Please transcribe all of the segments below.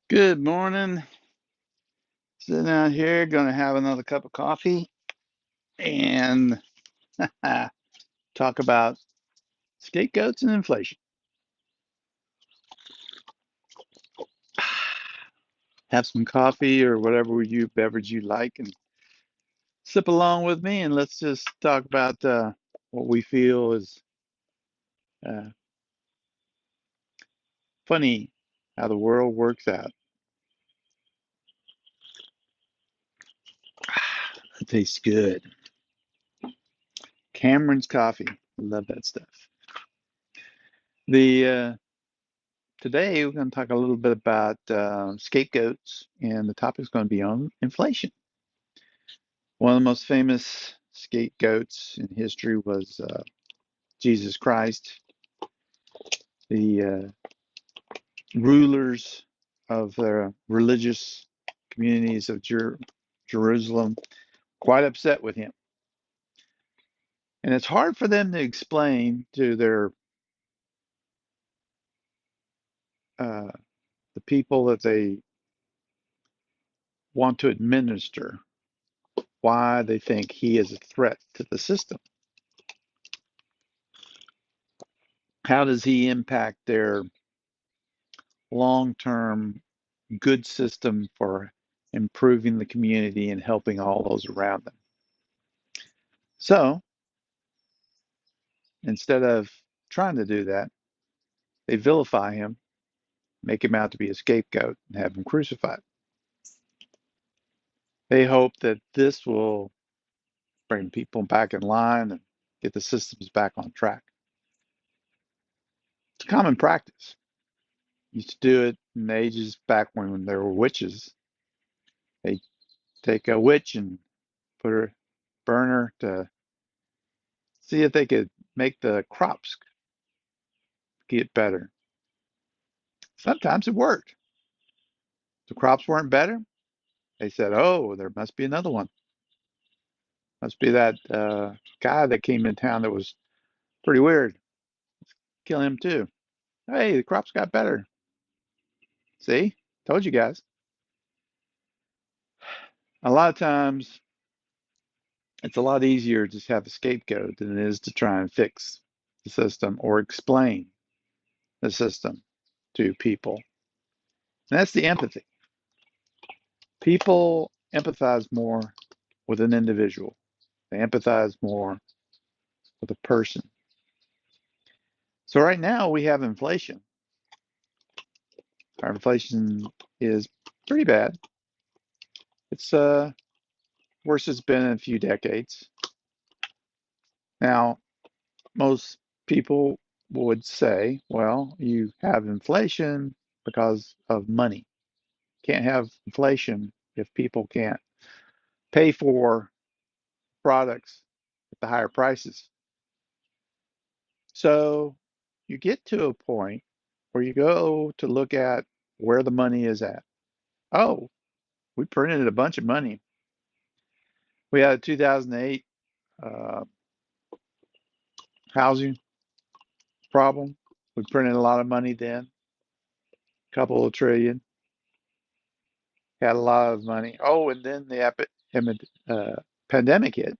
Good morning. Sitting out here, gonna have another cup of coffee and talk about scapegoats and inflation. Have some coffee or whatever beverage you like, and sip along with me, and let's just talk about what we feel is uh, funny how the world works out. It tastes good. Cameron's coffee. Love that stuff. The Today we're going to talk a little bit about scapegoats, and the topic is going to be on inflation. One of the most famous scapegoats in history was Jesus Christ. The rulers of the religious communities of Jerusalem quite upset with him, and it's hard for them to explain to their uh, the people that they want to administer why they think he is a threat to the system. How does he impact their long-term good system for improving the community and helping all those around them? So instead of trying to do that, they vilify him, make him out to be a scapegoat, and have him crucified. They hope that this will bring people back in line and get the systems back on track. It's a common practice. Used to do it in ages back when there were witches. They take a witch and put her, burn her to see if they could make the crops get better. Sometimes it worked. The crops weren't better. They said, "Oh, there must be another one. Must be that guy that came in town that was pretty weird. Kill him too." Hey, the crops got better. See, told you guys. A lot of times, it's a lot easier to just have a scapegoat than it is to try and fix the system or explain the system to people. And that's the empathy. People empathize more with an individual. They empathize more with a person. So right now we have inflation. Our inflation is pretty bad. It's worse it's been in a few decades. Now, most people would say, well, you have inflation because of money. Can't have inflation if people can't pay for products at the higher prices. So you get to a point where you go to look at where the money is at. Oh, we printed a bunch of money. We had a 2008 uh, housing problem. We printed a lot of money then, a couple of trillion, had a lot of money. Oh, and then the pandemic hit.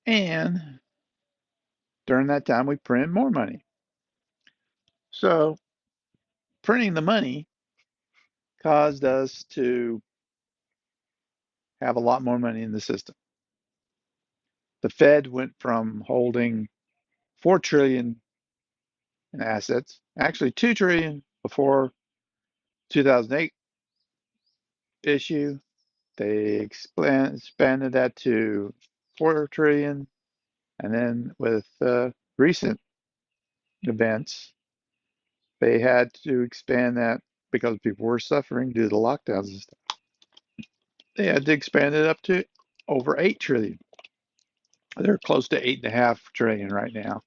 And during that time, we printed more money. So printing the money caused us to have a lot more money in the system. The Fed went from holding 4 trillion in assets, actually 2 trillion before 2008 issue. They expanded that to 4 trillion, and then with recent events, they had to expand that because people were suffering due to the lockdowns and stuff. They had to expand it up to over 8 trillion. They're close to 8.5 trillion right now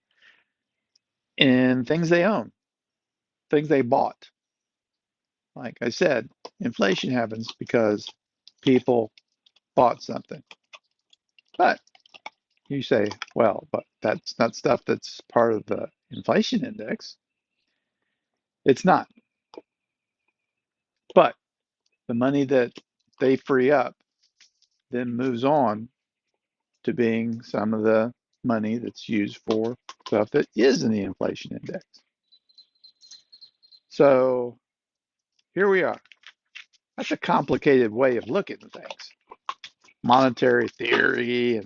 in things they own, things they bought. Like I said, inflation happens because people bought something. But you say, well, but that's not stuff that's part of the inflation index. It's not. The money that they free up then moves on to being some of the money that's used for stuff that is in the inflation index. So here we are. That's a complicated way of looking at things. Monetary theory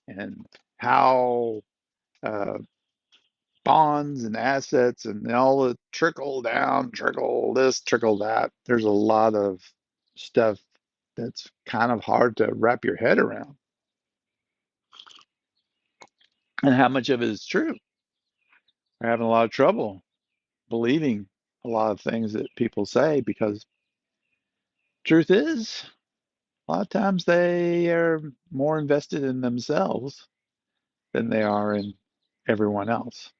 and how uh, bonds and assets and all the trickle down, trickle this, trickle that. There's a lot of stuff that's kind of hard to wrap your head around. And how much of it is true? We're having a lot of trouble believing a lot of things that people say because truth is, a lot of times they are more invested in themselves than they are in everyone else.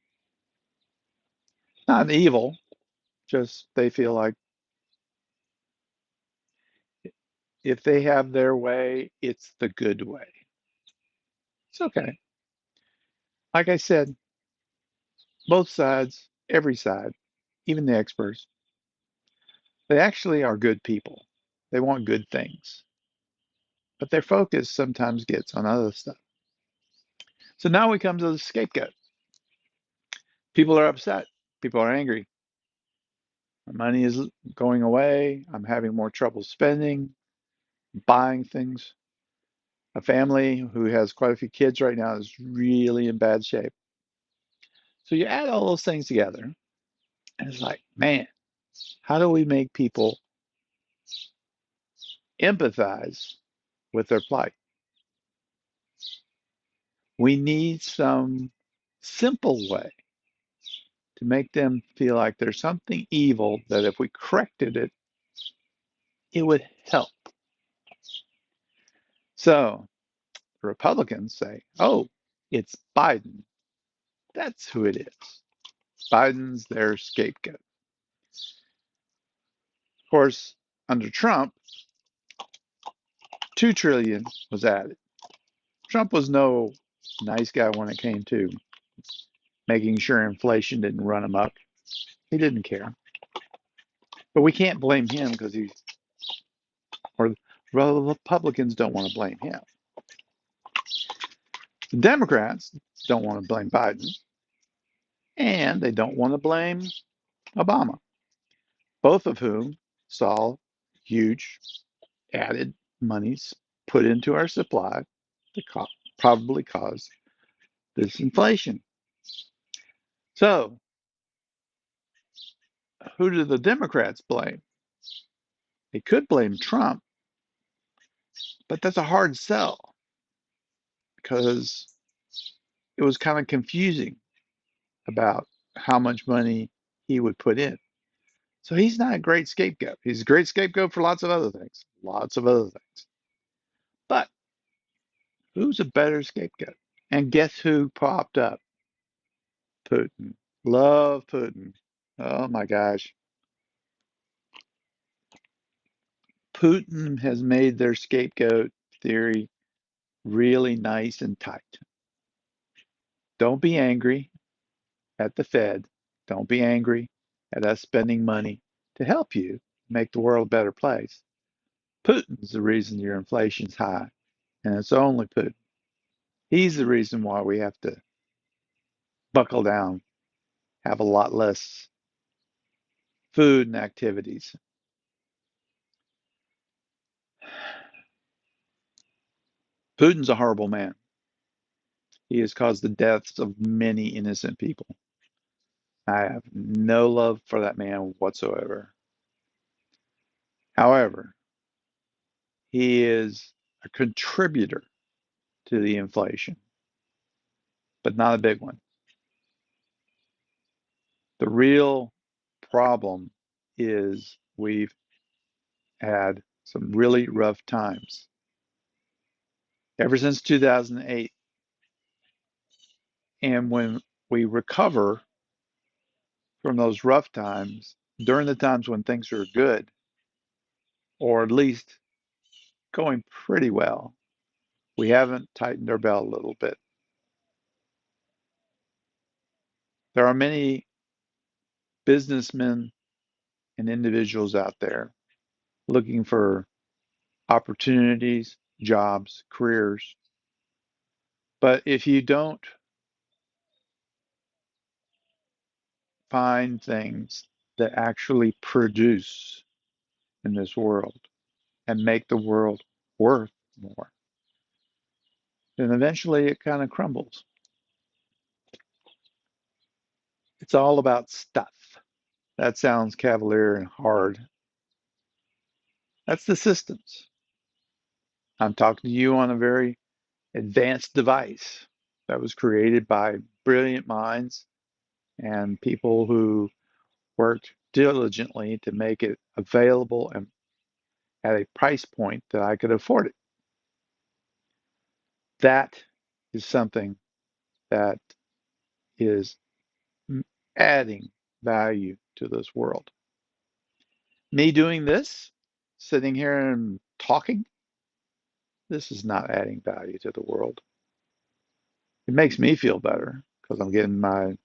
Not evil, just they feel like if they have their way, it's the good way. It's okay. Like I said, both sides, every side, even the experts, they actually are good people. They want good things, but their focus sometimes gets on other stuff. So now we come to the scapegoat. People are upset. People are angry. My money is going away. I'm having more trouble spending, buying things. A family who has quite a few kids right now is really in bad shape. So you add all those things together, and it's like, man, how do we make people empathize with their plight? We need some simple way to make them feel like there's something evil that if we corrected it, it would help. So the Republicans say, oh, it's Biden. That's who it is. Biden's their scapegoat. Of course, under Trump, 2 trillion was added. Trump was no nice guy when it came to making sure inflation didn't run amok. He didn't care. But we can't blame him because he's, or the Republicans don't want to blame him. The Democrats don't want to blame Biden, and they don't want to blame Obama, both of whom saw huge added monies put into our supply that probably caused this inflation. So, who do the Democrats blame? They could blame Trump, but that's a hard sell because it was kind of confusing about how much money he would put in. So he's not a great scapegoat. He's a great scapegoat for lots of other things, lots of other things. But who's a better scapegoat? And guess who popped up? Putin. Love Putin. Oh my gosh. Putin has made their scapegoat theory really nice and tight. Don't be angry at the Fed. Don't be angry at us spending money to help you make the world a better place. Putin's the reason your inflation's high, and it's only Putin. He's the reason why we have to buckle down, have a lot less food and activities. Putin's a horrible man. He has caused the deaths of many innocent people. I have no love for that man whatsoever. However, he is a contributor to the inflation, but not a big one. The real problem is we've had some really rough times. Ever since 2008, and when we recover from those rough times, during the times when things are good, or at least going pretty well, we haven't tightened our belt a little bit. There are many businessmen and individuals out there looking for opportunities, jobs, careers. But if you don't find things that actually produce in this world and make the world worth more, then eventually it kind of crumbles. It's all about stuff. That sounds cavalier and hard. That's the systems. I'm talking to you on a very advanced device that was created by brilliant minds and people who worked diligently to make it available and at a price point that I could afford it. That is something that is adding value to this world. Me doing this, sitting here and talking, this is not adding value to the world. It makes me feel better because I'm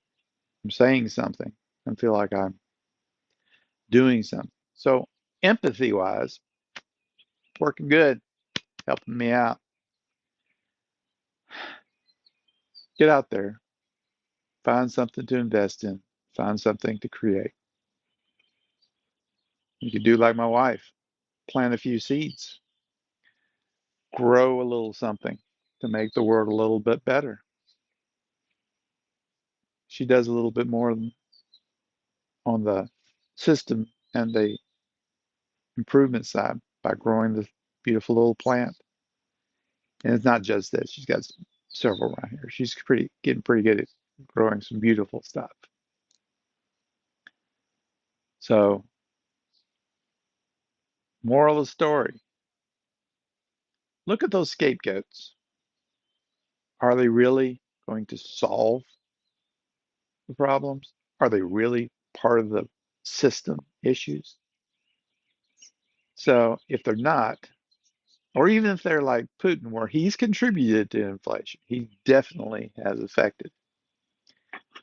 saying something and feel like I'm doing something. So empathy wise, working good, helping me out. Get out there, find something to invest in, find something to create. You could do like my wife, plant a few seeds, grow a little something to make the world a little bit better. She does a little bit more on the system and the improvement side by growing this beautiful little plant. And it's not just this; she's got several around here. She's getting pretty good at growing some beautiful stuff. So, moral of the story: look at those scapegoats. Are they really going to solve the problems? Are they really part of the system issues? So, if they're not, or even if they're like Putin, where he's contributed to inflation, he definitely has affected.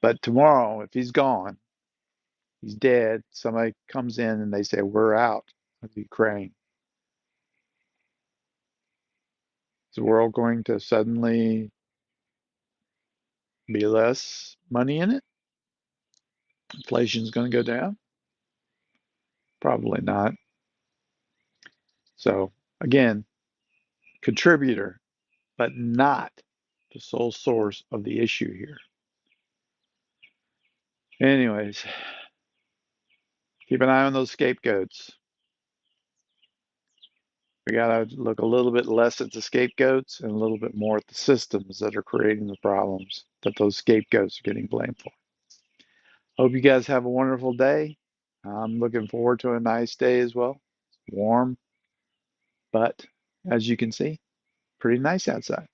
But tomorrow, if he's gone, he's dead, somebody comes in and they say, we're out of Ukraine. Is the world going to suddenly be less money in it? Inflation's going to go down? Probably not. So, again, contributor, but not the sole source of the issue here. Anyways, keep an eye on those scapegoats. We got to look a little bit less at the scapegoats and a little bit more at the systems that are creating the problems that those scapegoats are getting blamed for. Hope you guys have a wonderful day. I'm looking forward to a nice day as well. Warm, but as you can see, pretty nice outside.